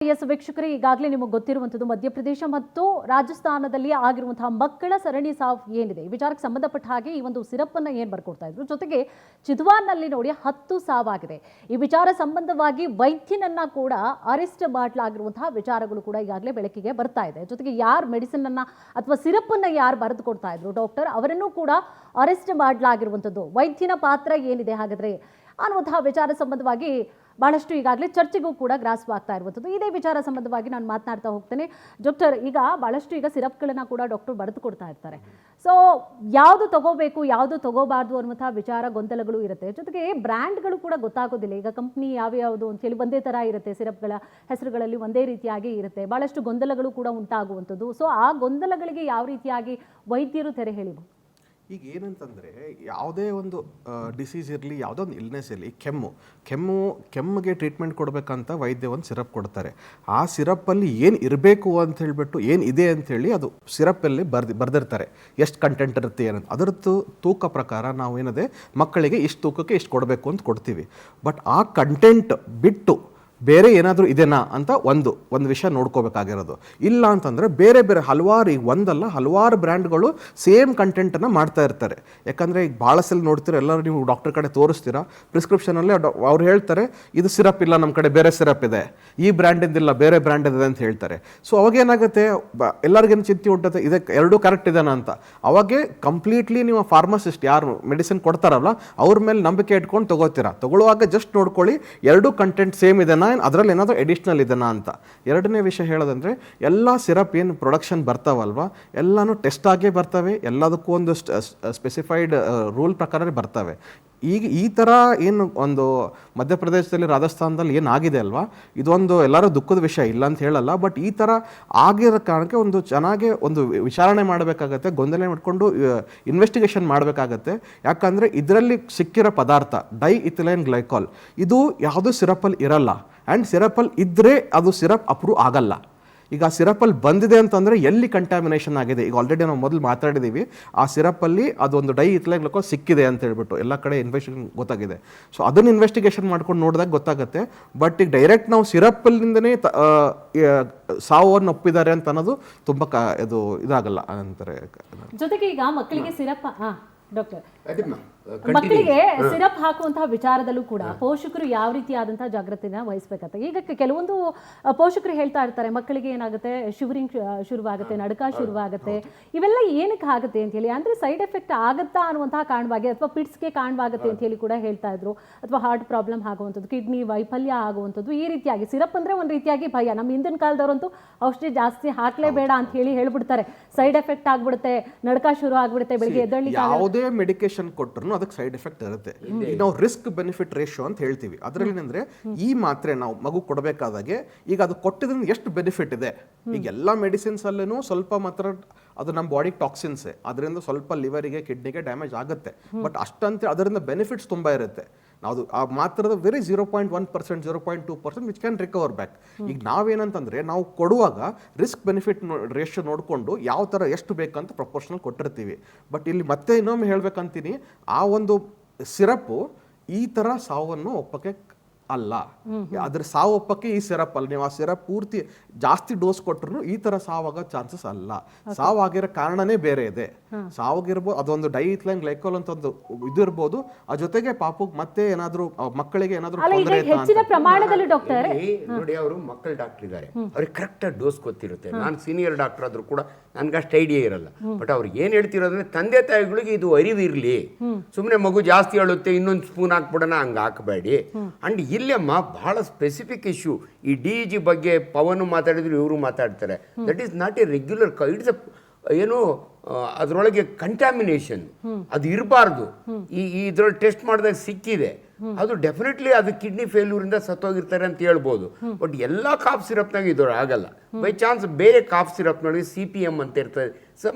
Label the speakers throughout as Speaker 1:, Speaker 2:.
Speaker 1: S ವೀಕ್ಷಕರೇ, ಈಗಾಗಲೇ ನಿಮಗೆ ಗೊತ್ತಿರುವಂಥದ್ದು ಮಧ್ಯಪ್ರದೇಶ ಮತ್ತು ರಾಜಸ್ಥಾನದಲ್ಲಿ ಆಗಿರುವಂತಹ ಮಕ್ಕಳ ಸರಣಿ ಸಾವು ಏನಿದೆ ಈ ವಿಚಾರಕ್ಕೆ ಸಂಬಂಧಪಟ್ಟ ಹಾಗೆ ಈ ಒಂದು ಸಿರಪ್ ಅನ್ನು ಏನು ಬರ್ಕೊಡ್ತಾ ಇದ್ರು. ಜೊತೆಗೆ ಚಿದ್ವಾರ್ನಲ್ಲಿ ನೋಡಿ 10 ಸಾವಾಗಿದೆ. ಈ ವಿಚಾರ ಸಂಬಂಧವಾಗಿ ವೈದ್ಯನನ್ನ ಕೂಡ ಅರೆಸ್ಟ್ ಮಾಡಲಾಗಿರುವಂತಹ ವಿಚಾರಗಳು ಕೂಡ ಈಗಾಗಲೇ ಬೆಳಕಿಗೆ ಬರ್ತಾ ಇದೆ. ಜೊತೆಗೆ ಯಾರು ಮೆಡಿಸಿನ್ ಅನ್ನ ಅಥವಾ ಸಿರಪ್ ಅನ್ನ ಯಾರು ಬರೆದು ಕೊಡ್ತಾ ಇದ್ರು ಡಾಕ್ಟರ್ ಅವರನ್ನು ಕೂಡ ಅರೆಸ್ಟ್ ಮಾಡಲಾಗಿರುವಂಥದ್ದು. ವೈದ್ಯನ ಪಾತ್ರ ಏನಿದೆ ಹಾಗಾದ್ರೆ ಅನ್ನುವಂತಹ ವಿಚಾರ ಸಂಬಂಧವಾಗಿ ಬಹಳಷ್ಟು ಈಗಾಗಲೇ ಚರ್ಚೆಗೂ ಕೂಡ ಗ್ರಾಸವಾಗ್ತಾ ಇರುವಂಥದ್ದು. ಇದೇ ವಿಚಾರ ಸಂಬಂಧವಾಗಿ ನಾನು ಮಾತನಾಡ್ತಾ ಹೋಗ್ತೇನೆ. ಡಾಕ್ಟರ್, ಈಗ ಬಹಳಷ್ಟು ಈಗ ಸಿರಪ್ಗಳನ್ನು ಕೂಡ ಡಾಕ್ಟರ್ ಬರೆದು ಕೊಡ್ತಾ ಇರ್ತಾರೆ. ಸೊ ಯಾವುದು ತಗೋಬೇಕು ಯಾವುದು ತಗೋಬಾರ್ದು ಅನ್ನುವಂತಹ ವಿಚಾರ ಗೊಂದಲಗಳು ಇರುತ್ತೆ. ಜೊತೆಗೆ ಬ್ರ್ಯಾಂಡ್ಗಳು ಕೂಡ ಗೊತ್ತಾಗೋದಿಲ್ಲ. ಈಗ ಕಂಪ್ನಿ ಯಾವ್ಯಾವುದು ಅಂತ ಹೇಳಿ ಒಂದೇ ಥರ ಇರುತ್ತೆ, ಸಿರಪ್ಗಳ ಹೆಸರುಗಳಲ್ಲಿ ಒಂದೇ ರೀತಿಯಾಗಿ ಇರುತ್ತೆ. ಬಹಳಷ್ಟು ಗೊಂದಲಗಳು ಕೂಡ ಉಂಟಾಗುವಂಥದ್ದು. ಸೊ ಆ ಗೊಂದಲಗಳಿಗೆ ಯಾವ ರೀತಿಯಾಗಿ ವೈದ್ಯರು ತೆರೆ ಹೇಳಿಬಹುದು?
Speaker 2: ಈಗ ಏನಂತಂದರೆ ಯಾವುದೇ ಒಂದು ಡಿಸೀಸ್ ಇರಲಿ, ಯಾವುದೋ ಒಂದು ಇಲ್ನೆಸ್ ಇರಲಿ, ಕೆಮ್ಮಿಗೆ ಟ್ರೀಟ್ಮೆಂಟ್ ಕೊಡಬೇಕಂತ ವೈದ್ಯ ಒಂದು ಸಿರಪ್ ಕೊಡ್ತಾರೆ. ಆ ಸಿರಪ್ಪಲ್ಲಿ ಏನು ಇರಬೇಕು ಅಂತ ಹೇಳಿಬಿಟ್ಟು ಏನಿದೆ ಅಂಥೇಳಿ ಅದು ಸಿರಪ್ಪಲ್ಲಿ ಬರೆದಿರ್ತಾರೆ ಎಷ್ಟು ಕಂಟೆಂಟ್ ಇರುತ್ತೆ ಏನಂತ. ಅದರದ್ದು ತೂಕ ಪ್ರಕಾರ ನಾವು ಏನದೆ ಮಕ್ಕಳಿಗೆ ಇಷ್ಟು ತೂಕಕ್ಕೆ ಇಷ್ಟು ಕೊಡಬೇಕು ಅಂತ ಕೊಡ್ತೀವಿ. ಬಟ್ ಆ ಕಂಟೆಂಟ್ ಬಿಟ್ಟು ಬೇರೆ ಏನಾದರೂ ಇದೆನಾ ಅಂತ ಒಂದು ವಿಷಯ ನೋಡ್ಕೋಬೇಕಾಗಿರೋದು. ಇಲ್ಲ ಅಂತಂದರೆ ಬೇರೆ ಹಲವಾರು, ಈಗ ಒಂದಲ್ಲ ಹಲವಾರು ಬ್ರ್ಯಾಂಡ್ಗಳು ಸೇಮ್ ಕಂಟೆಂಟನ್ನು ಮಾಡ್ತಾ ಇರ್ತಾರೆ. ಯಾಕಂದರೆ ಈಗ ಭಾಳ ಸಲ ನೋಡ್ತೀರ, ಎಲ್ಲರೂ ನೀವು ಡಾಕ್ಟರ್ ಕಡೆ ತೋರಿಸ್ತೀರಾ, ಪ್ರಿಸ್ಕ್ರಿಪ್ಷನಲ್ಲಿ ಅವ್ರು ಹೇಳ್ತಾರೆ ಇದು ಸಿರಪ್ ಇಲ್ಲ, ನಮ್ಮ ಕಡೆ ಬೇರೆ ಸಿರಪ್ ಇದೆ, ಈ ಬ್ರ್ಯಾಂಡಿಂದಿಲ್ಲ ಬೇರೆ ಬ್ರ್ಯಾಂಡ್ ಇದೆ ಅಂತ ಹೇಳ್ತಾರೆ. ಸೊ ಅವಾಗೇನಾಗುತ್ತೆ, ಎಲ್ಲರಿಗೇನು ಚಿಂತೆ ಉಂಟುತ್ತೆ, ಇದಕ್ಕೆ ಎರಡೂ ಕರೆಕ್ಟ್ ಇದೆನಾ ಅಂತ. ಅವಾಗೆ ಕಂಪ್ಲೀಟ್ಲಿ ನೀವು ಫಾರ್ಮಸಿಸ್ಟ್ ಯಾರು ಮೆಡಿಸಿನ್ ಕೊಡ್ತಾರಲ್ಲ ಅವ್ರ ಮೇಲೆ ನಂಬಿಕೆ ಇಟ್ಕೊಂಡು ತೊಗೋತೀರಾ. ತೊಗೊಳ್ಳುವಾಗ ಜಸ್ಟ್ ನೋಡ್ಕೊಳ್ಳಿ ಎರಡೂ ಕಂಟೆಂಟ್ ಸೇಮ್ ಇದೆನಾ, ಅದರಲ್ಲಿ ಏನಾದರೂ ಎಡಿಷ್ನಲ್ ಇದೆನಾ ಅಂತ. ಎರಡನೇ ವಿಷಯ ಹೇಳೋದಂದರೆ ಎಲ್ಲ ಸಿರಪ್ ಏನು ಪ್ರೊಡಕ್ಷನ್ ಬರ್ತಾವಲ್ವ ಎಲ್ಲನೂ ಟೆಸ್ಟ್ ಆಗೇ ಬರ್ತವೆ, ಎಲ್ಲದಕ್ಕೂ ಒಂದು ಸ್ಪೆಸಿಫೈಡ್ ರೂಲ್ ಪ್ರಕಾರ ಬರ್ತವೆ. ಈಗ ಈ ಥರ ಏನು ಒಂದು ಮಧ್ಯಪ್ರದೇಶದಲ್ಲಿ ರಾಜಸ್ಥಾನದಲ್ಲಿ ಏನಾಗಿದೆ ಅಲ್ವಾ, ಇದೊಂದು ಎಲ್ಲರೂ ದುಃಖದ ವಿಷಯ, ಇಲ್ಲ ಅಂತ ಹೇಳಲ್ಲ. ಬಟ್ ಈ ಥರ ಆಗಿರೋ ಕಾರಣಕ್ಕೆ ಒಂದು ಚೆನ್ನಾಗಿ ಒಂದು ವಿಚಾರಣೆ ಮಾಡಬೇಕಾಗತ್ತೆ, ಗೊಂದಲ ಮಾಡಿಕೊಂಡು ಇನ್ವೆಸ್ಟಿಗೇಷನ್ ಮಾಡಬೇಕಾಗತ್ತೆ. ಯಾಕಂದರೆ ಇದರಲ್ಲಿ ಸಿಕ್ಕಿರೋ ಪದಾರ್ಥ ಡೈಇಥಿಲೈನ್ ಗ್ಲೈಕಾಲ್ ಇದು ಯಾವುದೂ ಸಿರಪ್ಪಲ್ಲಿ ಇರಲ್ಲ. ಆ್ಯಂಡ್ ಸಿರಪ್ಪಲ್ಲಿ ಇದ್ದರೆ ಅದು ಸಿರಪ್ ಅಪ್ರೂವ್ ಆಗಲ್ಲ. ಈಗ ಆ ಸಿರಪ್ಪಲ್ಲಿ ಬಂದಿದೆ ಅಂತಂದರೆ ಎಲ್ಲಿ ಕಂಟ್ಯಾಮಿನೇಷನ್ ಆಗಿದೆ, ಈಗ ಆಲ್ರೆಡಿ ನಾವು ಮೊದಲು ಮಾತಾಡಿದ್ದೀವಿ, ಆ ಸಿರಪ್ಪಲ್ಲಿ ಅದೊಂದು ಡೈಇಥಿಲೈನ್ ಗ್ಲೈಕಾಲ್ ಸಿಕ್ಕಿದೆ ಅಂತ ಹೇಳ್ಬಿಟ್ಟು ಎಲ್ಲ ಕಡೆ ಇನ್ವೆಸ್ಟಿಗೇಷನ್ ಗೊತ್ತಾಗಿದೆ. ಸೊ ಅದನ್ನು ಇನ್ವೆಸ್ಟಿಗೇಷನ್ ಮಾಡ್ಕೊಂಡು ನೋಡಿದಾಗ ಗೊತ್ತಾಗುತ್ತೆ. ಬಟ್ ಈಗ ಡೈರೆಕ್ಟ್ ನಾವು ಸಿರಪ್ಪಲ್ಲಿಂದನೇ ಸಾವನ್ನು ಒಪ್ಪಿದ್ದಾರೆ ಅಂತ ಅನ್ನೋದು ತುಂಬ ಇದು ಇದಾಗಲ್ಲ ಅಂತಾರೆ.
Speaker 1: ಜೊತೆಗೆ ಈಗ ಮಕ್ಕಳಿಗೆ ಸಿರಪ್ ಡಾಕ್ಟರ್ ಮಕ್ಕಳಿಗೆ ಸಿರಪ್ ಹಾಕುವಂತಹ ವಿಚಾರದಲ್ಲೂ ಕೂಡ ಪೋಷಕರು ಯಾವ ರೀತಿಯಾದಂತಹ ಜಾಗೃತಿನ ವಹಿಸಬೇಕಂತ. ಈಗ ಕೆಲವೊಂದು ಪೋಷಕರು ಹೇಳ್ತಾ ಇರ್ತಾರೆ, ಮಕ್ಕಳಿಗೆ ಏನಾಗುತ್ತೆ ಶಿವರಿಂಗ್ ಶುರುವಾಗುತ್ತೆ, ನಡುಕ ಶುರುವಾಗುತ್ತೆ, ಇವೆಲ್ಲ ಏನಕ್ಕೆ ಆಗುತ್ತೆ ಅಂತ ಹೇಳಿ, ಅಂದ್ರೆ ಸೈಡ್ ಎಫೆಕ್ಟ್ ಆಗುತ್ತಾ ಅನ್ನುವಂತಹ ಕಾರಣವಾಗಿ ಅಥವಾ ಪಿಟ್ಸ್ಗೆ ಕಾರಣವಾಗುತ್ತೆ ಅಂತ ಹೇಳಿ ಕೂಡ ಹೇಳ್ತಾ ಇದ್ರು. ಅಥವಾ ಹಾರ್ಟ್ ಪ್ರಾಬ್ಲಮ್ ಆಗುವಂಥದ್ದು, ಕಿಡ್ನಿ ವೈಫಲ್ಯ ಆಗುವಂಥದ್ದು, ಈ ರೀತಿಯಾಗಿ ಸಿರಪ್ ಅಂದ್ರೆ ಒಂದು ರೀತಿಯಾಗಿ ಭಯ. ನಮ್ಮ ಹಿಂದಿನ ಕಾಲದವರಂತೂ ಔಷಧಿ ಜಾಸ್ತಿ ಹಾಕ್ಲೇಬೇಡ ಅಂತ ಹೇಳಿ ಹೇಳ್ಬಿಡ್ತಾರೆ, ಸೈಡ್ ಎಫೆಕ್ಟ್ ಆಗ್ಬಿಡುತ್ತೆ, ನಡುಕ ಶುರು ಆಗ್ಬಿಡುತ್ತೆ, ಬೆಳಿಗ್ಗೆ ಎದ್ದೇಳಿ
Speaker 2: ಯಾವುದೇ ಮೆಡಿಕೇಶನ್ ಕೊಟ್ಟರು ಅದಕ್ಕೆ ಸೈಡ್ ಎಫೆಕ್ಟ್ ಇರುತ್ತೆ. ಈಗ ನಾವು ರಿಸ್ಕ್ ಬೆನಿಫಿಟ್ ರೇಷಿಯೋ ಅಂತ ಹೇಳ್ತೀವಿ. ಅದರಲ್ಲಿ ಏನಂದ್ರೆ ಈ ಮಾತ್ರೆ ನಾವು ಮಗು ಕೊಡಬೇಕಾದಾಗೆ ಈಗ ಅದು ಕೊಟ್ಟಿದ್ರಿಂದ ಎಷ್ಟು ಬೆನಿಫಿಟ್ ಇದೆ. ಈಗ ಎಲ್ಲ ಮೆಡಿಸಿನ್ಸ್ ಅಲ್ಲೇನೂ ಸ್ವಲ್ಪ ಮಾತ್ರ ಅದು ನಮ್ಮ ಬಾಡಿಗೆ ಟಾಕ್ಸಿನ್ಸೇ, ಅದರಿಂದ ಸ್ವಲ್ಪ ಲಿವರಿಗೆ ಕಿಡ್ನಿಗೆ ಡ್ಯಾಮೇಜ್ ಆಗುತ್ತೆ. ಬಟ್ ಅಷ್ಟಂತೆ ಅದರಿಂದ ಬೆನಿಫಿಟ್ಸ್ ತುಂಬ ಇರುತ್ತೆ. ನಾವು ಆ ಮಾತ್ರದ very 0.1%, 0.2% which can recover back. ಈಗ ನಾವೇನಂತಂದರೆ ನಾವು ಕೊಡುವಾಗ ರಿಸ್ಕ್ ಬೆನಿಫಿಟ್ ರೇಷಿಯೋ ನೋಡಿಕೊಂಡು ಯಾವ ಥರ ಎಷ್ಟು ಬೇಕಂತ ಪ್ರಪೋರ್ಷನಲ್ ಕೊಟ್ಟಿರ್ತೀವಿ. ಬಟ್ ಇಲ್ಲಿ ಮತ್ತೆ ಇನ್ನೊಮ್ಮೆ ಹೇಳ್ಬೇಕಂತೀನಿ, ಆ ಒಂದು ಸಿರಪ್ಪು ಈ ಥರ ಸಾವನ್ನು ಒಪ್ಪಕ್ಕೆ ಅಲ್ಲ. ಅದ್ರ ಸಾವು ಒಪ್ಪಕ್ಕೆ ಈ ಸಿರಪ್ ಅಲ್ಲ. ನೀವು ಆ ಸಿರಪ್ ಪೂರ್ತಿ ಜಾಸ್ತಿ ಡೋಸ್ ಕೊಟ್ಟರು ಈ ತರ ಸಾವಾಗೋ ಚಾನ್ಸಸ್ ಅಲ್ಲ. ಸಾವಾಗಿರೋ ಕಾರಣನೇ ಬೇರೆ ಇದೆ. ಸಾವಾಗಿರ್ಬೋದು, ಅದೊಂದು ಡೈಇಥಿಲೈನ್ ಗ್ಲೈಕಾಲ್ ಅಂತ ಒಂದು ಇದು ಇರ್ಬೋದು. ಆ ಜೊತೆಗೆ ಪಾಪುಗ್ ಮತ್ತೆ ಏನಾದ್ರು ಮಕ್ಕಳಿಗೆ ಏನಾದ್ರು
Speaker 3: ನೋಡಿ, ಅವರು ಮಕ್ಕಳ ಡಾಕ್ಟರ್ ಇದ್ದಾರೆ, ಅವ್ರಿಗೆ ಕರೆಕ್ಟ್ ಡೋಸ್ ಗೊತ್ತಿರುತ್ತೆ. ನಾನು ಸೀನಿಯರ್ ಡಾಕ್ಟರ್ ಆದ್ರೂ ಕೂಡ ನನ್ಗಷ್ಟು ಐಡಿಯಾ ಇರಲ್ಲ. ಬಟ್ ಅವ್ರಿಗೆ ಏನ್ ಹೇಳ್ತಿರೋದ್ರೆ ತಂದೆ ತಾಯಿಗಳಿಗೆ ಇದು ಅರಿವಿರ್ಲಿ, ಸುಮ್ಮನೆ ಮಗು ಜಾಸ್ತಿ ಅಳುತ್ತೆ ಇನ್ನೊಂದು ಸ್ಪೂನ್ ಹಾಕ್ಬಿಡೋಣ ಹಂಗೆ ಹಾಕಬೇಡಿ. ಅಂಡ್ ಇಲ್ಲಮ್ಮ ಬಹಳ ಸ್ಪೆಸಿಫಿಕ್ ಇಶ್ಯೂ. ಈ DEG ಬಗ್ಗೆ ಪವನ್ ಮಾತಾಡಿದ್ರು, ಇವರು ಮಾತಾಡ್ತಾರೆ. That is not A regular, it's ಏನು ಅದರೊಳಗೆ ಕಂಟ್ಯಾಮಿನೇಷನ್ ಅದು ಇರಬಾರ್ದು. ಇದ್ರೊಳಗೆ ಟೆಸ್ಟ್ ಮಾಡಿದಾಗ ಸಿಕ್ಕಿದೆ, ಅದು ಡೆಫಿನೆಟ್ಲಿ ಅದು ಕಿಡ್ನಿ ಫೇಲ್ಯೂರಿಂದ ಸತ್ತೋಗಿರ್ತಾರೆ ಅಂತ ಹೇಳ್ಬೋದು. ಬಟ್ ಎಲ್ಲ ಕಾಫ್ ಸಿರಪ್ನಾಗ ಇದು ಆಗಲ್ಲ. ಬೈ ಚಾನ್ಸ್ ಬೇರೆ ಕಾಫ್ ಸಿರಪ್ನೊಳಗೆ CPM ಅಂತ ಇರ್ತದೆ,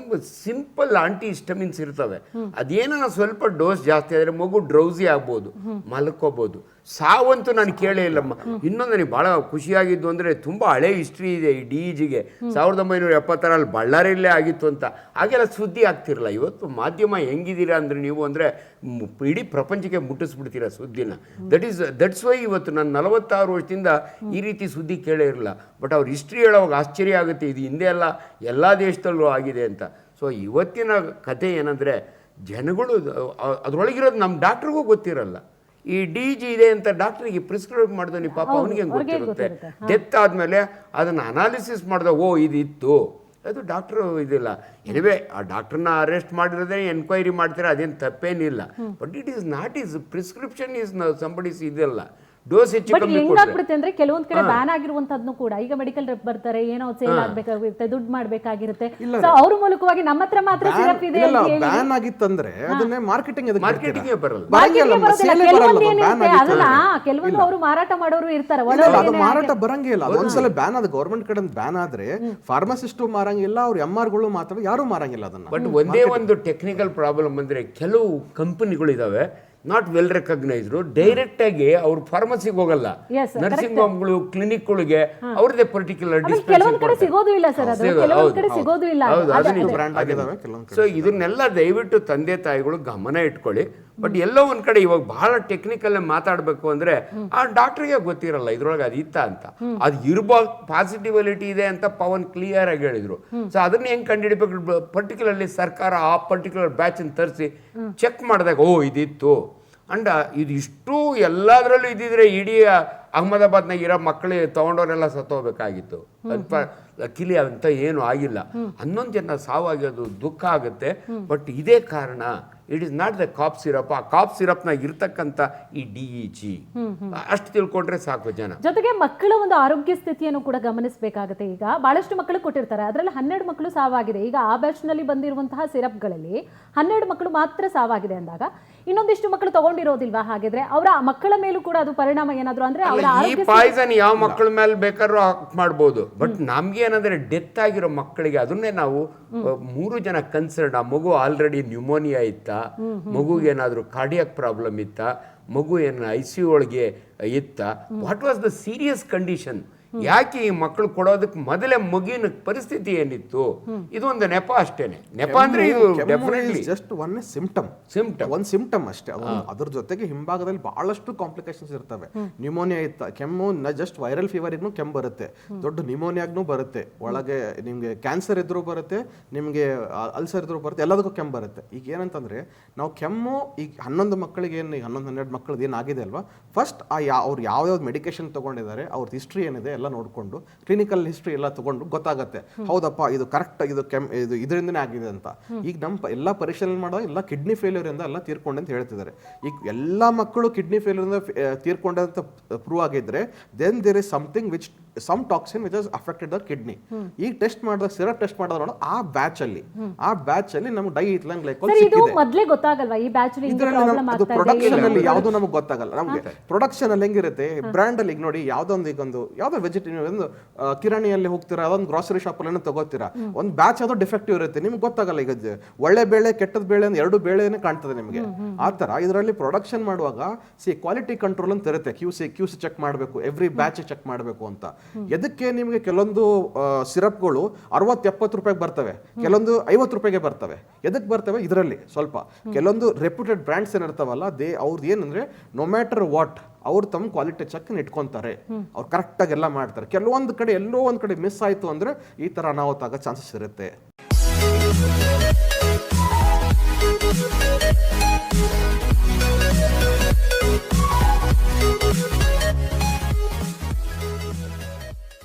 Speaker 3: ಸಿಂಪಲ್ ಆಂಟಿ ಹಿಸ್ಟಮಿನ್ಸ್ ಇರ್ತವೆ. ಅದೇನ ಸ್ವಲ್ಪ ಡೋಸ್ ಜಾಸ್ತಿ ಆದರೆ ಮಗು ಡ್ರೌಸಿ ಆಗ್ಬೋದು, ಮಲ್ಕೋಬಹುದು. ಸಾವಂತೂ ನಾನು ಕೇಳೇ ಇಲ್ಲಮ್ಮ. ಇನ್ನೊಂದು ನನಗೆ ಭಾಳ ಖುಷಿಯಾಗಿದ್ದು ಅಂದರೆ ತುಂಬ ಹಳೆ ಹಿಸ್ಟ್ರಿ ಇದೆ ಈ DEGಗೆ. 1970ರಲ್ಲಿ ಬಳ್ಳಾರಿಯಲ್ಲೇ ಆಗಿತ್ತು ಅಂತ. ಹಾಗೆಲ್ಲ ಸುದ್ದಿ ಆಗ್ತಿರಲ್ಲ. ಇವತ್ತು ಮಾಧ್ಯಮ ಹೆಂಗಿದ್ದೀರಾ ಅಂದರೆ ನೀವು ಅಂದರೆ ಇಡೀ ಪ್ರಪಂಚಕ್ಕೆ ಮುಟ್ಟಿಸ್ಬಿಡ್ತೀರಾ ಸುದ್ದಿನ. ದಟ್ಸ್ ವೈ ಇವತ್ತು ನಾನು 46 ವರ್ಷದಿಂದ ಈ ರೀತಿ ಸುದ್ದಿ ಕೇಳೇ ಇರಲಿಲ್ಲ. ಬಟ್ ಅವ್ರ ಹಿಸ್ಟ್ರಿ ಹೇಳೋವಾಗ ಆಶ್ಚರ್ಯ ಆಗುತ್ತೆ, ಇದು ಹಿಂದೆ ಅಲ್ಲ ಎಲ್ಲ ದೇಶದಲ್ಲೂ ಆಗಿದೆ ಅಂತ. ಸೊ ಇವತ್ತಿನ ಕತೆ ಏನಂದರೆ ಜನಗಳು ಅದರೊಳಗಿರೋದು ನಮ್ಮ ಡಾಕ್ಟ್ರಿಗೂ ಗೊತ್ತಿರಲ್ಲ. ಈ DG ಇದೆ ಅಂತ ಡಾಕ್ಟ್ರಿಗೆ ಪ್ರಿಸ್ಕ್ರೈಬ್ ಮಾಡಿದವನಿ ಪಾಪ ಅವನಿಗೆ ಹೆಂಗೆ ಗೊತ್ತಿರುತ್ತೆ. ಡೆತ್ ಆದಮೇಲೆ ಅದನ್ನು ಅನಾಲಿಸಿಸ್ ಮಾಡಿದ, ಓ ಇದಿತ್ತು, ಅದು ಡಾಕ್ಟ್ರು ಇದಿಲ್ಲ. ಎನಿವೆ ಆ ಡಾಕ್ಟ್ರನ್ನ ಅರೆಸ್ಟ್ ಮಾಡಿರೋದೇ ಎನ್ಕ್ವೈರಿ ಮಾಡ್ತಾರೆ, ಅದೇನು ತಪ್ಪೇನಿಲ್ಲ. But it is not is prescription is somebody's ಇದೆಲ್ಲ ಡೋಸ್ ಹೆಚ್ಚು
Speaker 1: ಬಟ್
Speaker 3: ಕಮ್ಮಿ
Speaker 1: ಹೆಂಗಾಗ್ಬಿಡುತ್ತೆ ಅಂದ್ರೆ ಕೆಲವೊಂದ್ ಕಡೆ ಬ್ಯಾನ್ ಆಗಿರುವಂತದ್ನು ಕೂಡ ಈಗ ಮೆಡಿಕಲ್ ರೆಪ್ ಬರ್ತಾರೆ, ಏನೋ ಸೇಲ್ ಆಗ್ಬೇಕಾಗಿರುತ್ತೆ, ದುಡ್ಡು ಮಾಡ್ಬೇಕಾಗಿರುತ್ತೆ, ಸೊ ಅವ್ರ ಮೂಲಕವಾಗಿ ನಮ್ಮ ಹತ್ರ ಮಾತ್ರ ಸಿರಪ್ ಇದೆ ಅಂತ ಹೇಳಿ
Speaker 2: ಬ್ಯಾನ್ ಆಗಿತ್ತಂದ್ರೆ ಅದನ್ನೇ ಮಾರ್ಕೆಟಿಂಗ್
Speaker 3: ಮಾರ್ಕೆಟಿಂಗೇ ಬರಲ್ಲ.
Speaker 1: ಮಾರ್ಕೆಟ್ಗೆ ಬರೋದಿಲ್ಲ. ಕೆಲವೊಂದು ಏನಿರುತ್ತೆ ಅದನ್ನ ಕೆಲವೊಂದು ಅವರು ಮಾರಾಟ ಮಾಡೋರು ಇರ್ತಾರೆ.
Speaker 2: ಅದು ಮಾರಾಟ ಬರಂಗಿಲ್ಲ. ಅದು ಒಂದ್ಸಲ ಬ್ಯಾನ್ ಆದ ಗೌರ್ಮೆಂಟ್ ಕಡೆ ಬ್ಯಾನ್ ಆದ್ರೆ ಫಾರ್ಮಸಿಸ್ಟು ಮಾರಂಗಿಲ್ಲ, ಅವ್ರ MR ಗಳು ಮಾತ್ರ ಯಾರು ಮಾರಂಗಿಲ್ಲ ಅದನ್ನ.
Speaker 3: ಬಟ್ ಒಂದೇ ಒಂದು ಟೆಕ್ನಿಕಲ್ ಪ್ರಾಬ್ಲಮ್ ಅಂದ್ರೆ ಕೆಲವು ಕಂಪನಿಗಳು ಇದಾವೆ ನಾಟ್ ವೆಲ್ ರೆಕಗ್ನೈಸ್ಡ್, ಡೈರೆಕ್ಟ್ ಆಗಿ ಅವ್ರು ಫಾರ್ಮಸಿಗೆ ಹೋಗಲ್ಲ, ನರ್ಸಿಂಗ್ ಹೋಮ್ಗಳು ಕ್ಲಿನಿಕ್ಗಳಿಗೆ ಅವ್ರದೇ ಪರ್ಟಿಕ್ಯುಲರ್
Speaker 1: ಕೆಲವೊಂದ್ ಕಡೆ ಸಿಗೋದು ಇಲ್ಲ ಸರ್, ಅದು ಕೆಲವೊಂದ್ ಕಡೆ ಸಿಗೋದು ಇಲ್ಲ.
Speaker 3: ಸೊ ಇದನ್ನೆಲ್ಲ ದಯವಿಟ್ಟು ತಂದೆ ತಾಯಿಗಳು ಗಮನ ಇಟ್ಕೊಳ್ಳಿ. ಬಟ್ ಎಲ್ಲೋ ಒಂದ್ ಕಡೆ ಇವಾಗ ಬಹಳ ಟೆಕ್ನಿಕಲ್ ಮಾತಾಡ್ಬೇಕು ಅಂದ್ರೆ ಆ ಡಾಕ್ಟರ್ಗೆ ಗೊತ್ತಿರಲ್ಲ ಇದ್ರೊಳಗೆ ಅದು ಇತ್ತ ಅಂತ. ಅದು ಇರ್ಬೋದು, ಪಾಸಿಟಿವಿಟಿ ಇದೆ ಅಂತ ಪವನ್ ಕ್ಲಿಯರ್ ಆಗಿ ಹೇಳಿದ್ರು. ಸೊ ಅದನ್ನ ಹೆಂಗ್ ಕಂಡುಹಿಡಿಬೇಕು, ಪರ್ಟಿಕ್ಯುಲರ್ಲಿ ಸರ್ಕಾರ ಆ ಪರ್ಟಿಕ್ಯುಲರ್ ಬ್ಯಾಚ್ ಅನ್ನು ತರಿಸಿ ಚೆಕ್ ಮಾಡಿದಾಗ ಓ ಇದಿತ್ತು ಅಂಡ್ ಇದಿಷ್ಟು ಎಲ್ಲದರಲ್ಲೂ ಇದ್ದಿದ್ರೆ ಇಡೀ ಅಹಮದಾಬಾದ್ನಾಗ ಇರೋ ಮಕ್ಕಳಿಗೆ ತಗೊಂಡವರೆಲ್ಲ ಸತ್ತೋಗ್ಬೇಕಾಗಿತ್ತು. ಲಕ್ಕಿಲಿ ಅಂತ ಏನು ಆಗಿಲ್ಲ. 11 ಜನ ಸಾವಾಗಿರೋದು ದುಃಖ ಆಗುತ್ತೆ. ಬಟ್ ಇದೇ ಕಾರಣ, it is not the cough syrup. ಆ ಕಾಪ್ ಸಿರಪ್ನಾಗ ಇರ್ತಕ್ಕಂಥ ಈ DEG ಅಷ್ಟು ತಿಳ್ಕೊಂಡ್ರೆ ಸಾಕು ಜನ.
Speaker 1: ಜೊತೆಗೆ ಮಕ್ಕಳ ಒಂದು ಆರೋಗ್ಯ ಸ್ಥಿತಿಯನ್ನು ಕೂಡ ಗಮನಿಸಬೇಕಾಗುತ್ತೆ. ಈಗ ಬಹಳಷ್ಟು ಮಕ್ಕಳು ಕೊಟ್ಟಿರ್ತಾರೆ, ಅದರಲ್ಲಿ 12 ಮಕ್ಕಳು ಸಾವಾಗಿದೆ. ಈಗ ಆ ಬ್ಯಾಚ್ ನಲ್ಲಿ ಬಂದಿರುವಂತಹ ಸಿರಪ್ಗಳಲ್ಲಿ 12 ಮಕ್ಕಳು ಮಾತ್ರ ಸಾವಾಗಿದೆ ಅಂದಾಗ ಇನ್ನೊಂದಿಷ್ಟು ಮಕ್ಕಳು ತಗೊಂಡಿರೋದಿಲ್ವಾ? ಹಾಗಿದ್ರೆ ಅವರ ಮಕ್ಕಳ ಮೇಲೂ ಕೂಡ ಅದು ಪರಿಣಾಮ ಏನಾದ್ರು ಅಂದ್ರೆ
Speaker 3: ಈ ಪಾಯ್ಸನ್ ಯಾವ ಮಕ್ಕಳ ಮೇಲೆ ಬೇಕಾದ್ರೂ ಮಾಡ್ಬೋದು. ಬಟ್ ನಮ್ಗೆ ಏನಂದ್ರೆ ಡೆತ್ ಆಗಿರೋ ಮಕ್ಕಳಿಗೆ ಅದನ್ನೇ ನಾವು 3 ಜನ ಕನ್ಸರ್ನ್. ಆ ಮಗು ಆಲ್ರೆಡಿ ನ್ಯೂಮೋನಿಯಾ ಇತ್ತ, ಮಗುಗೆ ಏನಾದ್ರು ಕಾರ್ಡಿಯಾಕ್ ಪ್ರಾಬ್ಲಮ್ ಇತ್ತ, ಮಗು ಏನು ICU ಒಳಗೆ ಇತ್ತ, what was the serious condition, ಯಾಕೆ ಈ ಮಕ್ಕಳು ಕೊಡೋದಕ್ಕೆ ಮೊದಲೇ ಮಗುವಿನ ಪರಿಸ್ಥಿತಿ ಏನಿತ್ತು, ಇದು ಒಂದು ನೆಪ ಅಷ್ಟೇನೆ. ನೆಪ ಅಂದ್ರೆ ಇದು ಡೆಫಿನೆಟ್ಲಿ
Speaker 2: ಜಸ್ಟ್ ಒನ್ ಸಿಂಪ್ಟಮ್ ಒಂದು ಸಿಂಪ್ಟಮ್ ಅಷ್ಟೇ. ಅದ್ರ ಜೊತೆಗೆ ಹಿಂಭಾಗದಲ್ಲಿ ಬಹಳಷ್ಟು ಕಾಂಪ್ಲಿಕೇಶನ್ಸ್ ಇರ್ತವೆ. ನ್ಯೂಮೋನಿಯಾ ಇತ್ತ, ಕೆಮ್ಮು ಜಸ್ಟ್ ವೈರಲ್ ಫೀವರ್ ಇದ್ರೂ ಕೆಮ್ಮು ಬರುತ್ತೆ, ದೊಡ್ಡ ನ್ಯೂಮೋನಿಯಾಗ್ನೂ ಬರುತ್ತೆ, ಒಳಗೆ ನಿಮ್ಗೆ ಕ್ಯಾನ್ಸರ್ ಇದ್ರೂ ಬರುತ್ತೆ, ನಿಮ್ಗೆ ಅಲ್ಸರ್ ಇದ್ರೂ ಬರುತ್ತೆ, ಎಲ್ಲದಕ್ಕೂ ಕೆಮ್ಮು ಬರುತ್ತೆ. ಈಗ ಏನಂತಂದ್ರೆ ನಾವು ಕೆಮ್ಮು ಈಗ 11 ಮಕ್ಕಳಿಗೆ ಏನು 11-12 ಮಕ್ಕಳದ್ದು ಏನಾಗಿದೆ ಅಲ್ವಾ, ಫಸ್ಟ್ ಅವ್ರು ಯಾವ್ಯಾವ್ದು ಮೆಡಿಕೇಶನ್ ತಗೊಂಡಿದ್ದಾರೆ, ಅವ್ರದ್ದು ಹಿಸ್ಟ್ರಿ ಏನಿದೆ ಎಲ್ಲ ನೋಡಿಕೊಂಡು, ಕ್ಲಿನಿಕಲ್ ಹಿಸ್ಟ್ರಿ ಎಲ್ಲ ತಗೊಂಡು ಗೊತ್ತಾಗುತ್ತೆ, ಹೌದಪ್ಪ ಇದು ಕರೆಕ್ಟ್, ಇದು ಇದರಿಂದನೇ ಆಗಿದೆ ಅಂತ. ಈಗ ನಮ್ಮ ಎಲ್ಲ ಪರಿಶೀಲನೆ ಮಾಡೋ ಎಲ್ಲ ಕಿಡ್ನಿ ಫೇಲ್ಯೂರ್ ಇಂದ ಎಲ್ಲ ತೀರ್ಕೊಂಡೆ ಅಂತ ಹೇಳ್ತಿದ್ದಾರೆ. ಈಗ ಎಲ್ಲ ಮಕ್ಕಳು ಕಿಡ್ನಿ ಫೇಲ್ಯೂರ್ ಇಂದ ತೀರ್ಕೊಂಡೆ ಅಂತ ಪ್ರೂವ್ ಆಗಿದ್ರೆ then there is something which some toxin which has affected the kidney. ಈಗ ಟೆಸ್ಟ್ ಮಾಡಿದಾಗ ಸಿರಪ್ ಟೆಸ್ಟ್ ಮಾಡಿದಾಗ ಆ ಬ್ಯಾಚ್ ಅಲ್ಲಿ ನಮ್ಗೆ ಡೈಇಥಿಲೈನ್ ಗ್ಲೈಕೋಲ್ ಸಿಕ್ಕಿದೆ.
Speaker 1: ಮೊದಲೇ ಗೊತ್ತಾಗಲ್ವಾ ಈ ಬ್ಯಾಚ್
Speaker 2: ಅದು ಪ್ರೊಡಕ್ಷನ್ ಅಲ್ಲಿ ಯಾವ್ದು ನಮಗೆ ಗೊತ್ತಾಗಲ್ಲ. ನಮಗೆ ಪ್ರೊಡಕ್ಷನ್ ಅಲ್ಲಿ ಹೆಂಗಿರುತ್ತೆ, ಬ್ರ್ಯಾಂಡ್ ಅಲ್ಲಿ ಈಗ ನೋಡಿ ಯಾವ್ದೋ ವೆಜಿಟೇರಿಯನ್ ಒಂದು ಕಿರಾಣಿಯಲ್ಲಿ ಹೋಗ್ತೀರಾ, ಅದೊಂದು ಗ್ರಾಸರಿ ಶಾಪ್ ಅಲ್ಲಿ ತಗೋತೀರಾ, ಒಂದು ಬ್ಯಾಚ್ ಯಾವ್ದೋ ಡಿಫೆಕ್ಟಿವ್ ಇರುತ್ತೆ, ನಿಮ್ಗೆ ಗೊತ್ತಾಗಲ್ಲ. ಈಗ ಒಳ್ಳೆ ಬೇಳೆ ಕೆಟ್ಟದ ಬೇಳೆ ಅಂತ 2 ಬೇಳೆನೇ ಕಾಣ್ತದೆ ನಿಮಗೆ. ಆ ತರ ಇದರಲ್ಲಿ ಪ್ರೊಡಕ್ಷನ್ ಮಾಡುವಾಗ ಕ್ವಾಲಿಟಿ ಕಂಟ್ರೋಲ್ ಅಂತ ಇರುತ್ತೆ, ಕ್ಯೂಸಿ ಚೆಕ್ ಮಾಡಬೇಕು, ಎವ್ರಿ ಬ್ಯಾಚ್ ಚೆಕ್ ಮಾಡಬೇಕು ಅಂತ. ಎದಕ್ಕೆ ನಿಮಗೆ ಕೆಲವೊಂದು ಸಿರಪ್ಗಳು 60-70 ರೂಪಾಯಿಗೆ ಬರ್ತವೆ, ಕೆಲವೊಂದು 50 ರೂಪಾಯಿಗೆ ಬರ್ತವೆ. ಎದಕ್ಕೆ ಬರ್ತವೆ, ಇದರಲ್ಲಿ ಸ್ವಲ್ಪ ಕೆಲವೊಂದು ರೆಪ್ಯೂಟೆಡ್ ಬ್ರ್ಯಾಂಡ್ಸ್ ಏನಿರ್ತಾವಲ್ಲ, ಅವ್ರದ್ದು ಏನಂದ್ರೆ ನೋ ಮ್ಯಾಟರ್ ವಾಟ್ ಅವ್ರು ತಮ್ಮ ಕ್ವಾಲಿಟಿ ಚೆಕ್ ಇಟ್ಕೊಂತಾರೆ, ಅವ್ರು ಕರೆಕ್ಟಾಗಿ ಎಲ್ಲ ಮಾಡ್ತಾರೆ. ಕೆಲವೊಂದು ಕಡೆ ಎಲ್ಲೋ ಒಂದು ಕಡೆ ಮಿಸ್ ಆಯ್ತು ಅಂದ್ರೆ ಈ ತರ ಅನಾಹುತ ಆಗೋ ಚಾನ್ಸಸ್ ಇರುತ್ತೆ.